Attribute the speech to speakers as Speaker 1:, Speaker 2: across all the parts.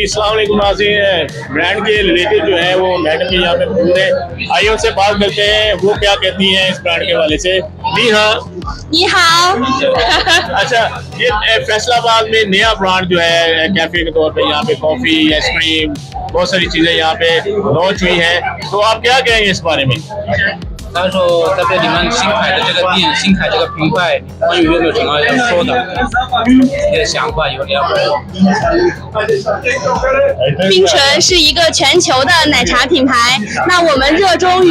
Speaker 1: अस्सलाम वालेकुम नाज़रीन, ब्रांड के रिलेटेड जो है वो मैडम भी यहाँ पे मौजूद है। आइए उनसे बात करते हैं वो क्या कहती हैं इस ब्रांड के हवाले से। जी हाँ,
Speaker 2: 你好，
Speaker 1: अच्छा ये फैसलाबाद में नया ब्रांड जो है कैफे के तौर पे यहाँ पे कॉफी आइसक्रीम बहुत सारी चीजें यहाँ पे लॉन्च हुई है, तो आप क्या कहेंगे इस बारे में?
Speaker 3: 他说在这里面新开的这个店，新开这个品牌，关于有没有什么要说的？你的想法有两个。
Speaker 2: 冰醇是一个全球的奶茶品牌，那我们热衷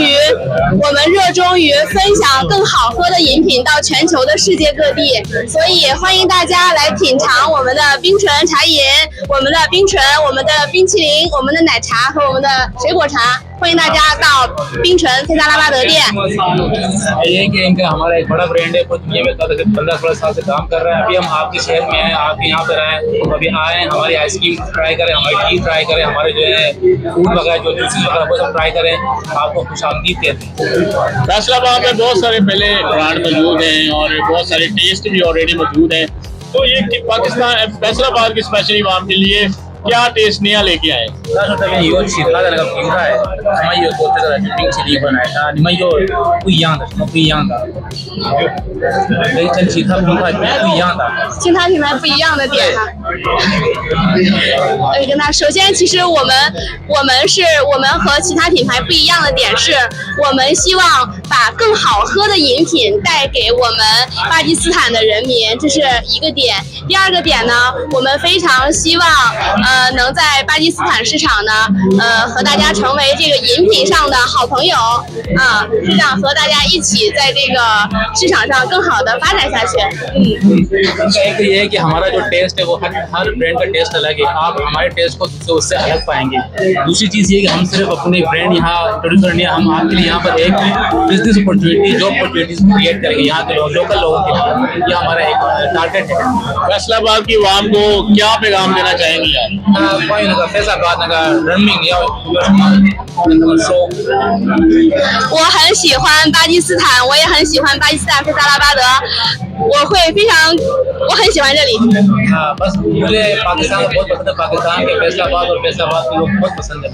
Speaker 2: 于分享更好喝的饮品到全球的世界各地，所以欢迎大家来品尝我们的冰醇茶饮、我们的冰醇、我们的冰淇淋、我们的奶茶和我们的水果茶。欢迎大家到冰醇费萨拉巴德店。
Speaker 3: ये कि इनका हमारा एक बड़ा ब्रांड है, खुद ये में 15-16 साल से काम कर रहा है। अभी हम आपके शहर में हैं, आपके यहाँ पर आए, अभी आए हैं, हमारी आइसक्रीम ट्राई करें, हमारी टी ट्राई करें, हमारे जो है फूड वगैरह जो जूसेस वगैरह वो सब ट्राई करें, आपको खुशामदीद कहते हैं।
Speaker 1: फैसलाबाद में बहुत सारे पहले ब्रांड मौजूद हैं और बहुत सारे टेस्ट भी ऑलरेडी मौजूद हैं, तो ये पाकिस्तान फैसलाबाद की स्पेशली आवाम के लिए क्या टेस्ट नया लेके आए?
Speaker 3: 他说这边有其他的那个品牌，他们有做这个冰淇淋和奶茶，你们有不一样的，什么不一样的？跟其他品牌不一样的。
Speaker 2: 其他品牌不一样的点哈，我跟他首先，其实我们和其他品牌不一样的点是，我们希望把更好喝的饮品带给我们巴基斯坦的人民，这是一个点。第二个点呢，我们非常希望能在巴基斯坦市场呢，和大家成为这个饮品上的好朋友啊，是想和大家一起在这个市场上更好的发展下去。
Speaker 3: एक ये है कि हमारा जो टेस्ट है वो हर ब्रांड का टेस्ट अलग है, आप हमारे टेस्ट को उससे अलग पाएंगे। दूसरी चीज़ ये कि हम सिर्फ अपने ब्रांड यहाँ इंट्रोड्यूस करने, हम आपके लिए यहाँ पर एक business opportunity, job opportunities create करेंगे यहाँ के लोकल लोगों के लिए। ये हमारा एक टारगेट है।
Speaker 1: फैसलाबाद की आवाम को क्या पैगाम देना चाहेंगे आप?
Speaker 3: 关于那个费萨巴那个人民要有什么跟他们说？
Speaker 2: 我很喜欢巴基斯坦，我也很喜欢巴基斯坦费萨拉巴德，我很喜欢这里。
Speaker 3: बस मुझे पाकिस्तान बहुत पसंद है, पाकिस्तान के फैसलाबाद और फैसलाबाद के लोग बहुत पसंद है।